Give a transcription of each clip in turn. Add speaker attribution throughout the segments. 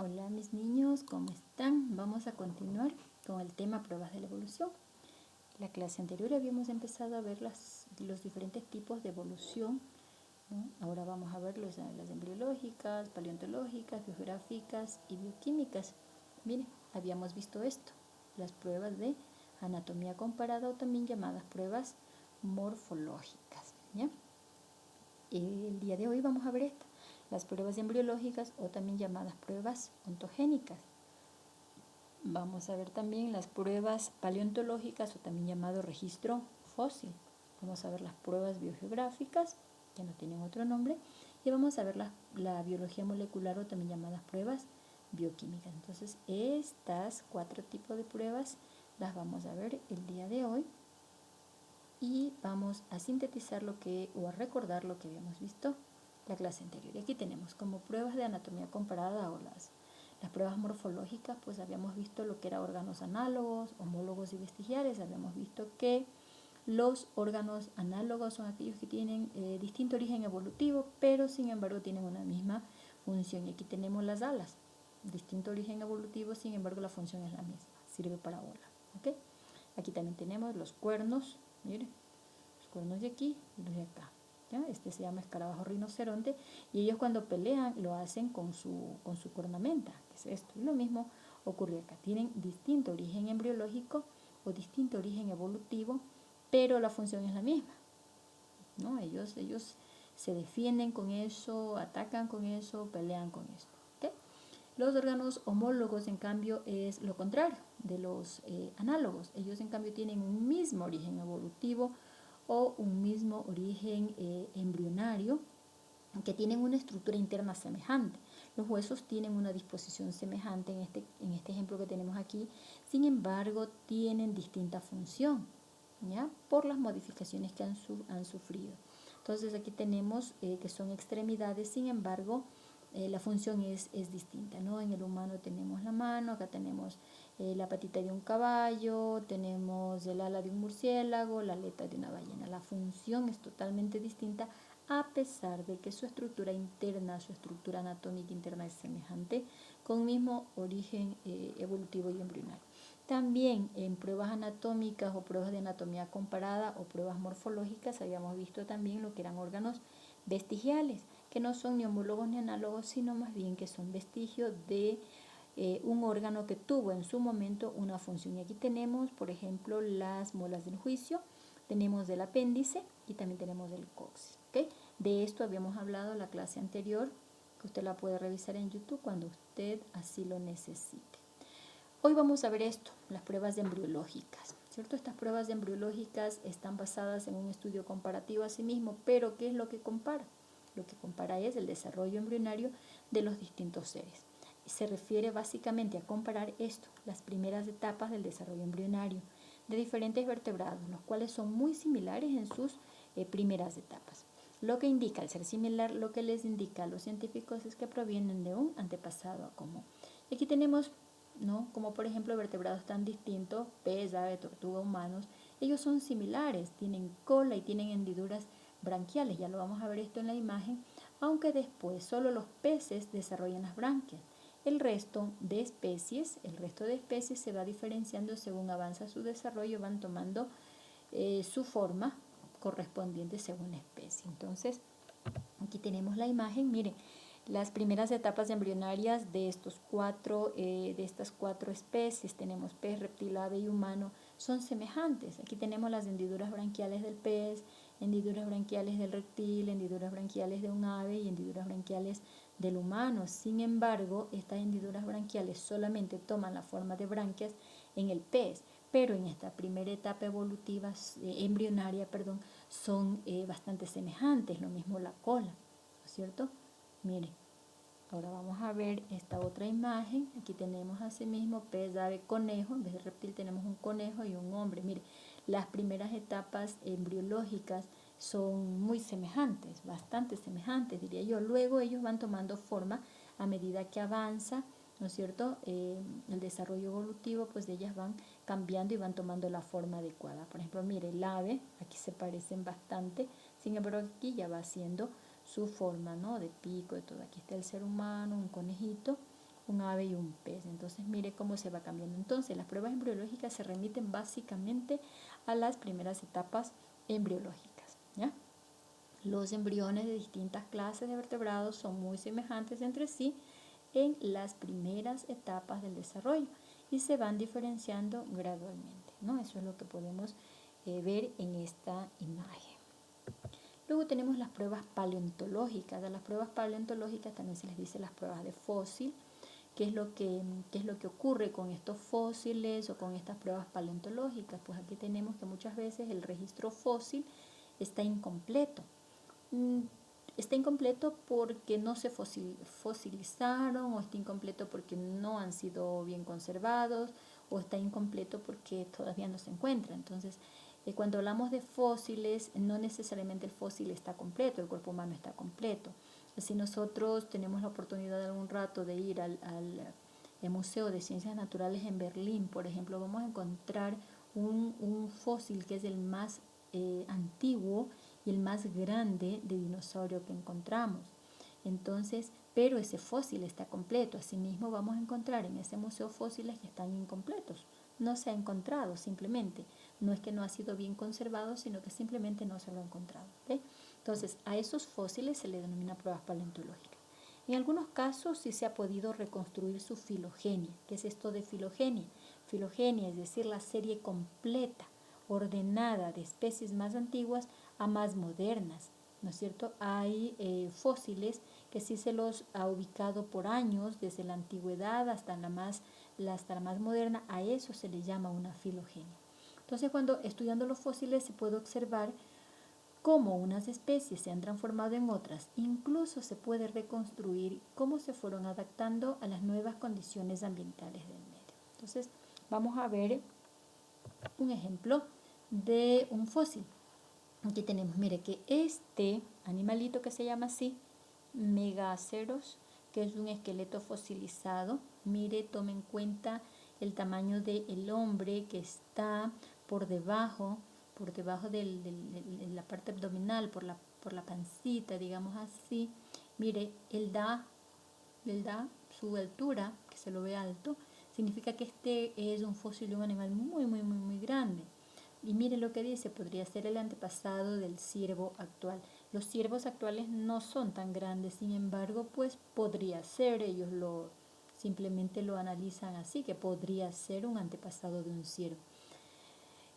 Speaker 1: Hola mis niños, ¿cómo están? Vamos a continuar con el tema pruebas de la evolución. La clase anterior habíamos empezado a ver los diferentes tipos de evolución, ¿no? Ahora vamos a ver las embriológicas, paleontológicas, biográficas y bioquímicas. Miren, habíamos visto esto, las pruebas de anatomía comparada o también llamadas pruebas morfológicas, ¿ya? El día de hoy vamos a ver las pruebas embriológicas o también llamadas pruebas ontogénicas. Vamos a ver también las pruebas paleontológicas o también llamado registro fósil. Vamos a ver las pruebas biogeográficas, que no tienen otro nombre, y vamos a ver la biología molecular o también llamadas pruebas bioquímicas. Entonces, estas 4 tipos de pruebas las vamos a ver el día de hoy y vamos a sintetizar o a recordar lo que habíamos visto la clase anterior. Y aquí tenemos como pruebas de anatomía comparada o las pruebas morfológicas, pues habíamos visto lo que eran órganos análogos, homólogos y vestigiales. Habíamos visto que los órganos análogos son aquellos que tienen distinto origen evolutivo, pero sin embargo tienen una misma función. Y aquí tenemos las alas, distinto origen evolutivo, sin embargo la función es la misma, sirve para volar. ¿Okay? Aquí también tenemos los cuernos, miren, los cuernos de aquí y los de acá. ¿Ya? Este se llama escarabajo rinoceronte y ellos cuando pelean lo hacen con su cornamenta, que es esto. Y lo mismo ocurre acá. Tienen distinto origen embriológico o distinto origen evolutivo, pero la función es la misma, ¿no? Ellos se defienden con eso, atacan con eso, pelean con eso. ¿Okay? Los órganos homólogos, en cambio, es lo contrario de los análogos. Ellos, en cambio, tienen un mismo origen evolutivo o un mismo origen embrionario, que tienen una estructura interna semejante. Los huesos tienen una disposición semejante en este ejemplo que tenemos aquí, sin embargo, tienen distinta función, ¿ya? Por las modificaciones que han sufrido. Entonces, aquí tenemos que son extremidades, sin embargo, la función es distinta, ¿no? En el humano tenemos la mano, acá tenemos la patita de un caballo, tenemos el ala de un murciélago, la aleta de una ballena. La función es totalmente distinta a pesar de que su estructura interna, su estructura anatómica interna es semejante, con mismo origen evolutivo y embrionario. También en pruebas anatómicas o pruebas de anatomía comparada o pruebas morfológicas habíamos visto también lo que eran órganos vestigiales, que no son ni homólogos ni análogos, sino más bien que son vestigios de un órgano que tuvo en su momento una función. Y aquí tenemos, por ejemplo, las muelas del juicio, tenemos del apéndice y también tenemos del coxis. ¿Okay? De esto habíamos hablado en la clase anterior, que usted la puede revisar en YouTube cuando usted así lo necesite. Hoy vamos a ver esto, las pruebas embriológicas, ¿cierto? Estas pruebas embriológicas están basadas en un estudio comparativo a sí mismo, pero ¿qué es lo que compara? Lo que compara es el desarrollo embrionario de los distintos seres. Se refiere básicamente a comparar esto, las primeras etapas del desarrollo embrionario de diferentes vertebrados, los cuales son muy similares en sus primeras etapas. Lo que indica, al ser similar, lo que les indica a los científicos es que provienen de un antepasado común. Aquí tenemos, ¿no? Como por ejemplo vertebrados tan distintos, pez, ave, tortuga, humanos, ellos son similares, tienen cola y tienen hendiduras branquiales, ya lo vamos a ver esto en la imagen, aunque después solo los peces desarrollan las branquias. El resto de especies se va diferenciando según avanza su desarrollo, van tomando su forma correspondiente según la especie. Entonces, aquí tenemos la imagen, miren, las primeras etapas embrionarias de estas cuatro especies, tenemos pez, reptil, ave y humano, son semejantes. Aquí tenemos las hendiduras branquiales del pez, hendiduras branquiales del reptil, hendiduras branquiales de un ave y hendiduras branquiales del humano. Sin embargo, estas hendiduras branquiales solamente toman la forma de branquias en el pez, pero en esta primera etapa evolutiva, embrionaria, son bastante semejantes, lo mismo la cola, ¿no es cierto? Miren, ahora vamos a ver esta otra imagen. Aquí tenemos asimismo pez, ave, conejo. En vez de reptil tenemos un conejo y un hombre. Miren, las primeras etapas embriológicas son muy semejantes, bastante semejantes, diría yo. Luego ellos van tomando forma a medida que avanza, ¿no es cierto? El desarrollo evolutivo, pues de ellas van cambiando y van tomando la forma adecuada. Por ejemplo, mire, el ave, aquí se parecen bastante, sin embargo aquí ya va haciendo su forma, ¿no? De pico, de todo. Aquí está el ser humano, un conejito, un ave y un pez. Entonces mire cómo se va cambiando. Entonces las pruebas embriológicas se remiten básicamente a las primeras etapas embriológicas, ¿ya? Los embriones de distintas clases de vertebrados son muy semejantes entre sí en las primeras etapas del desarrollo y se van diferenciando gradualmente, ¿no? Eso es lo que podemos ver en esta imagen. Luego tenemos las pruebas paleontológicas. A las pruebas paleontológicas también se les dice las pruebas de fósil. ¿Qué es lo que ocurre con estos fósiles o con estas pruebas paleontológicas? Pues aquí tenemos que muchas veces el registro fósil está incompleto. Está incompleto porque no se fosilizaron, o está incompleto porque no han sido bien conservados, o está incompleto porque todavía no se encuentra. Entonces, cuando hablamos de fósiles, no necesariamente el fósil está completo, el cuerpo humano está completo. Si nosotros tenemos la oportunidad de algún rato de ir al Museo de Ciencias Naturales en Berlín, por ejemplo, vamos a encontrar un fósil que es el más antiguo y el más grande de dinosaurio que encontramos. Entonces, pero ese fósil está completo. Asimismo, vamos a encontrar en ese museo fósiles que están incompletos. No se ha encontrado simplemente. No es que no ha sido bien conservado, sino que simplemente no se lo ha encontrado. ¿Okay? Entonces, a esos fósiles se le denomina pruebas paleontológicas. En algunos casos sí se ha podido reconstruir su filogenia. ¿Qué es esto de filogenia? Filogenia, es decir, la serie completa, ordenada de especies más antiguas a más modernas, ¿no es cierto? Hay fósiles que sí se los ha ubicado por años, desde la antigüedad hasta la más moderna. A eso se le llama una filogenia. Entonces, cuando estudiando los fósiles se puede observar cómo unas especies se han transformado en otras. Incluso se puede reconstruir cómo se fueron adaptando a las nuevas condiciones ambientales del medio. Entonces, vamos a ver un ejemplo de un fósil. Aquí tenemos, mire, que este animalito que se llama así, Megaceros, que es un esqueleto fosilizado, mire, tome en cuenta el tamaño del hombre que está por debajo de la parte abdominal, por la pancita, digamos así. Mire, él da su altura, que se lo ve alto, significa que este es un fósil de un animal muy grande. Y mire lo que dice, podría ser el antepasado del ciervo actual. Los ciervos actuales no son tan grandes, sin embargo, pues podría ser, ellos simplemente lo analizan así, que podría ser un antepasado de un ciervo.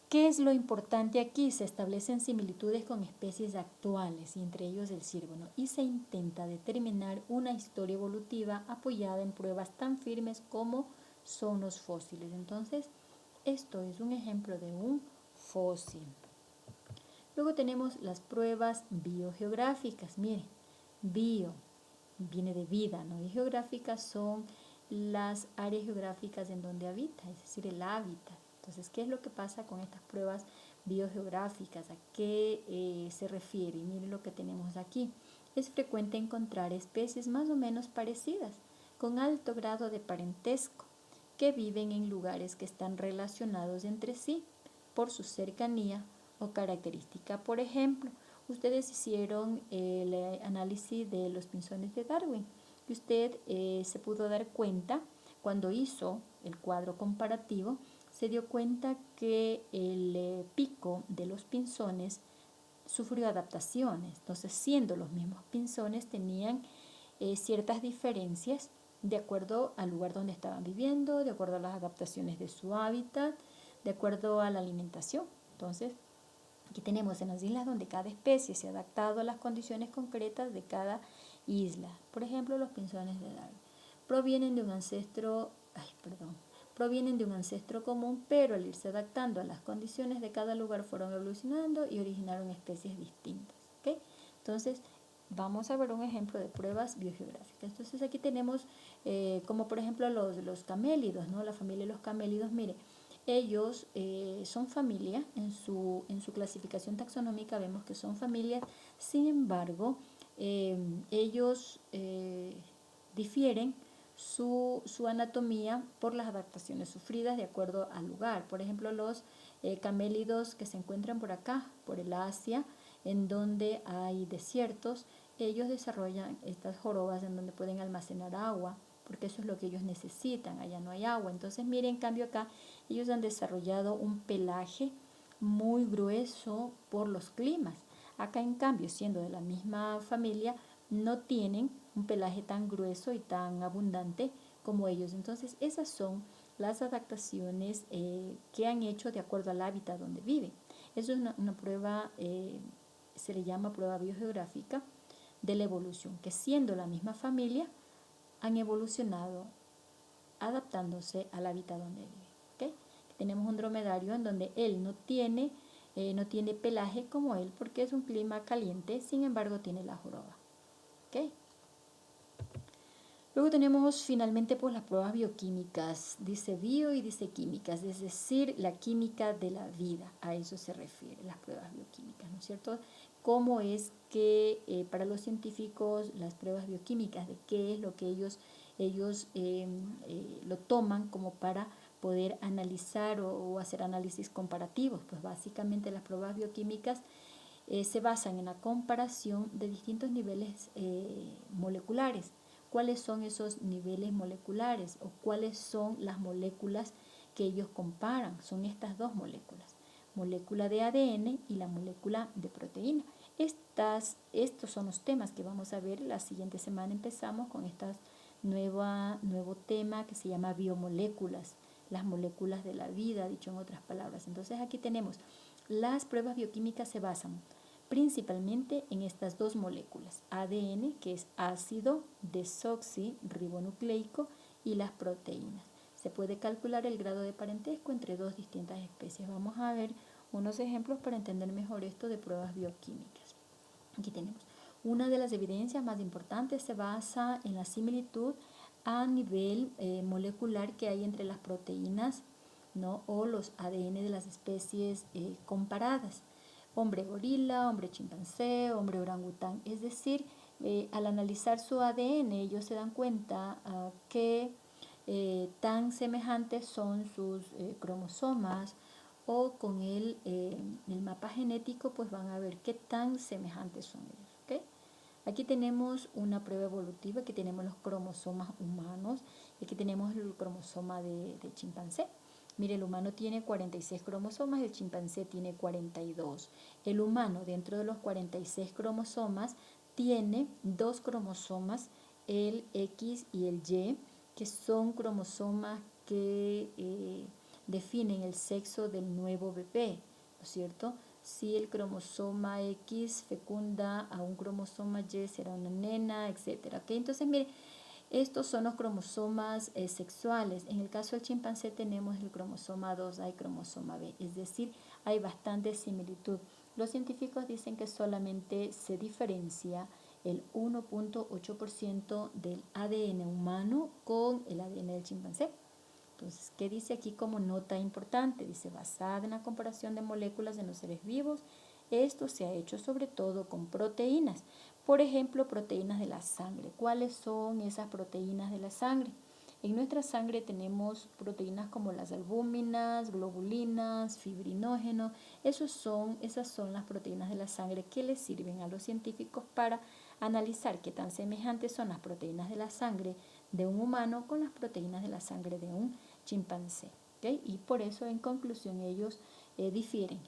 Speaker 1: ¿Qué es lo importante aquí? Se establecen similitudes con especies actuales, y entre ellos el ciervo, ¿no? Y se intenta determinar una historia evolutiva apoyada en pruebas tan firmes como son los fósiles. Entonces, esto es un ejemplo de un fósil. Luego tenemos las pruebas biogeográficas. Miren, bio viene de vida, ¿no? Y geográficas son las áreas geográficas en donde habita, es decir, el hábitat. Entonces, ¿qué es lo que pasa con estas pruebas biogeográficas? ¿A qué se refiere? Miren lo que tenemos aquí. Es frecuente encontrar especies más o menos parecidas, con alto grado de parentesco, que viven en lugares que están relacionados entre sí por su cercanía o característica. Por ejemplo, ustedes hicieron el análisis de los pinzones de Darwin y usted se pudo dar cuenta cuando hizo el cuadro comparativo, se dio cuenta que el pico de los pinzones sufrió adaptaciones. Entonces, siendo los mismos pinzones, tenían ciertas diferencias de acuerdo al lugar donde estaban viviendo, de acuerdo a las adaptaciones de su hábitat, de acuerdo a la alimentación. Entonces, aquí tenemos en las islas donde cada especie se ha adaptado a las condiciones concretas de cada isla. Por ejemplo, los pinzones de Darwin provienen de un ancestro común, pero al irse adaptando a las condiciones de cada lugar fueron evolucionando y originaron especies distintas. ¿Okay? Entonces, vamos a ver un ejemplo de pruebas biogeográficas. Entonces, aquí tenemos como por ejemplo los camélidos, ¿no? La familia de los camélidos, mire, ellos son familia, en su clasificación taxonómica vemos que son familias, sin embargo, ellos difieren su anatomía por las adaptaciones sufridas de acuerdo al lugar. Por ejemplo, los camélidos que se encuentran por acá, por el Asia, en donde hay desiertos, ellos desarrollan estas jorobas en donde pueden almacenar agua, porque eso es lo que ellos necesitan, allá no hay agua. Entonces, miren, en cambio acá, ellos han desarrollado un pelaje muy grueso por los climas. Acá, en cambio, siendo de la misma familia, no tienen un pelaje tan grueso y tan abundante como ellos. Entonces, esas son las adaptaciones que han hecho de acuerdo al hábitat donde viven. Eso es una prueba, se le llama prueba biogeográfica de la evolución, que siendo la misma familia, han evolucionado adaptándose al hábitat donde vive. ¿Okay? Tenemos un dromedario en donde él no tiene pelaje como él, porque es un clima caliente, sin embargo tiene la joroba. ¿Okay? Luego tenemos finalmente pues las pruebas bioquímicas, dice bio y dice químicas, es decir, la química de la vida, a eso se refiere las pruebas bioquímicas, ¿no es cierto? Cómo es que para los científicos las pruebas bioquímicas, de qué es lo que ellos lo toman como para poder analizar o hacer análisis comparativos. Pues básicamente las pruebas bioquímicas se basan en la comparación de distintos niveles moleculares. ¿Cuáles son esos niveles moleculares o cuáles son las moléculas que ellos comparan? Son estas dos moléculas, molécula de ADN y la molécula de proteína. Estos son los temas que vamos a ver la siguiente semana. Empezamos con este nuevo tema que se llama biomoléculas, las moléculas de la vida, dicho en otras palabras. Entonces aquí tenemos, las pruebas bioquímicas se basan principalmente en estas dos moléculas, ADN, que es ácido desoxirribonucleico, y las proteínas. Se puede calcular el grado de parentesco entre dos distintas especies. Vamos a ver unos ejemplos para entender mejor esto de pruebas bioquímicas. Aquí tenemos una de las evidencias más importantes, se basa en la similitud a nivel molecular que hay entre las proteínas, ¿no? O los ADN de las especies comparadas. Hombre gorila, hombre chimpancé, hombre orangután. Es decir, al analizar su ADN, ellos se dan cuenta que tan semejantes son sus cromosomas, o con el mapa genético, pues van a ver qué tan semejantes son ellos. ¿Okay? Aquí tenemos una prueba evolutiva, aquí tenemos los cromosomas humanos, y aquí tenemos el cromosoma de chimpancé. Mire, el humano tiene 46 cromosomas, el chimpancé tiene 42. El humano, dentro de los 46 cromosomas, tiene 2 cromosomas, el X y el Y, que son cromosomas que definen el sexo del nuevo bebé, ¿no es cierto? Si el cromosoma X fecunda a un cromosoma Y, será una nena, etc. ¿Okay? Entonces, mire, estos son los cromosomas sexuales. En el caso del chimpancé tenemos el cromosoma 2A y cromosoma B, es decir, hay bastante similitud. Los científicos dicen que solamente se diferencia el 1.8% del ADN humano con el ADN del chimpancé. Entonces, ¿qué dice aquí como nota importante? Dice, basada en la comparación de moléculas en los seres vivos, esto se ha hecho sobre todo con proteínas. Por ejemplo, proteínas de la sangre. ¿Cuáles son esas proteínas de la sangre? En nuestra sangre tenemos proteínas como las albúminas, globulinas, fibrinógenos. Esas son las proteínas de la sangre que les sirven a los científicos para analizar qué tan semejantes son las proteínas de la sangre de un humano con las proteínas de la sangre de un chimpancé. ¿Okay? Y por eso, en conclusión, ellos difieren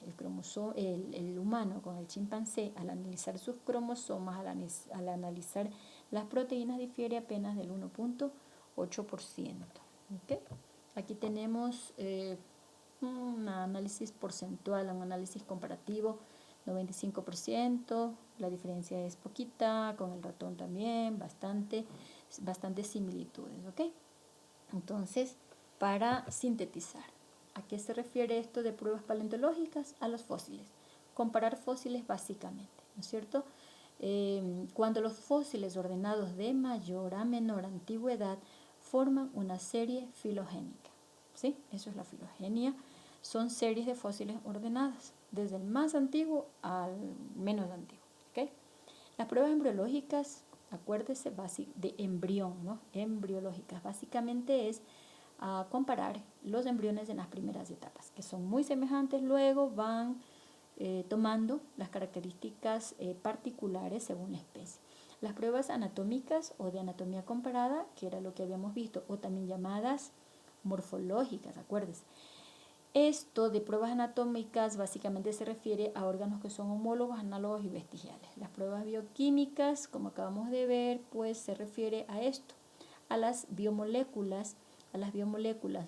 Speaker 1: el humano con el chimpancé. Al analizar sus cromosomas, al analizar las proteínas, difiere apenas del 1.8%. ¿Okay? Aquí tenemos un análisis porcentual, un análisis comparativo, 95%, la diferencia es poquita, con el ratón también, bastante similitudes, ¿ok? Entonces, para sintetizar, ¿a qué se refiere esto de pruebas paleontológicas? A los fósiles, comparar fósiles básicamente, ¿no es cierto? Cuando los fósiles ordenados de mayor a menor antigüedad forman una serie filogénica, ¿sí? Eso es la filogenia, son series de fósiles ordenadas, desde el más antiguo al menos antiguo, ¿ok? Las pruebas embriológicas, acuérdese, de embrión, ¿no? Embriológicas, básicamente es comparar los embriones en las primeras etapas, que son muy semejantes, luego van tomando las características particulares según la especie. Las pruebas anatómicas o de anatomía comparada, que era lo que habíamos visto, o también llamadas morfológicas, acuérdense. Esto de pruebas anatómicas básicamente se refiere a órganos que son homólogos, análogos y vestigiales. Las pruebas bioquímicas, como acabamos de ver, pues se refiere a esto, a las biomoléculas,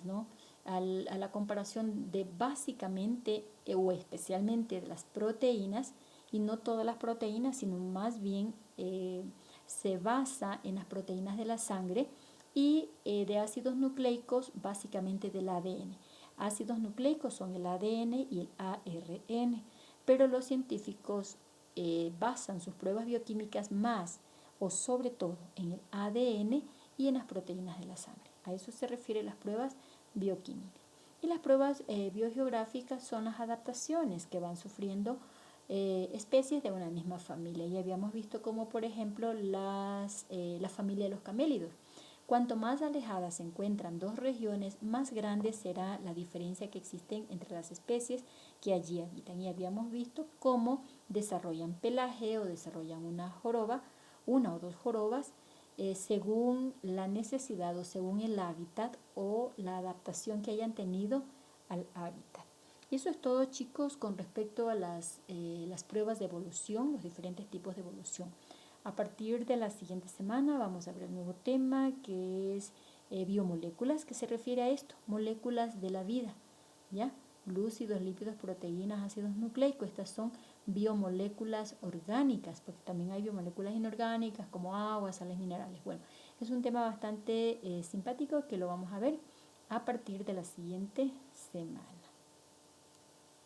Speaker 1: ¿no? A la comparación de básicamente o especialmente de las proteínas, y no todas las proteínas, sino más bien se basa en las proteínas de la sangre y de ácidos nucleicos, básicamente del ADN. Ácidos nucleicos son el ADN y el ARN, pero los científicos basan sus pruebas bioquímicas más o sobre todo en el ADN y en las proteínas de la sangre. A eso se refieren las pruebas bioquímicas. Y las pruebas biogeográficas son las adaptaciones que van sufriendo especies de una misma familia. Y habíamos visto como, por ejemplo, la familia de los camélidos. Cuanto más alejadas se encuentran dos regiones, más grande será la diferencia que existe entre las especies que allí habitan. Y habíamos visto cómo desarrollan pelaje o desarrollan una o dos jorobas, según la necesidad o según el hábitat o la adaptación que hayan tenido al hábitat. Y eso es todo, chicos, con respecto a las pruebas de evolución, los diferentes tipos de evolución. A partir de la siguiente semana vamos a ver el nuevo tema, que es biomoléculas, que se refiere a esto, moléculas de la vida, ¿ya? Glúcidos, lípidos, proteínas, ácidos nucleicos. Estas son biomoléculas orgánicas, porque también hay biomoléculas inorgánicas como agua, sales minerales. Bueno, es un tema bastante simpático que lo vamos a ver a partir de la siguiente semana.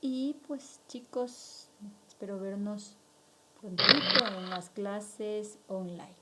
Speaker 1: Y pues, chicos, espero vernos prontito en las clases online.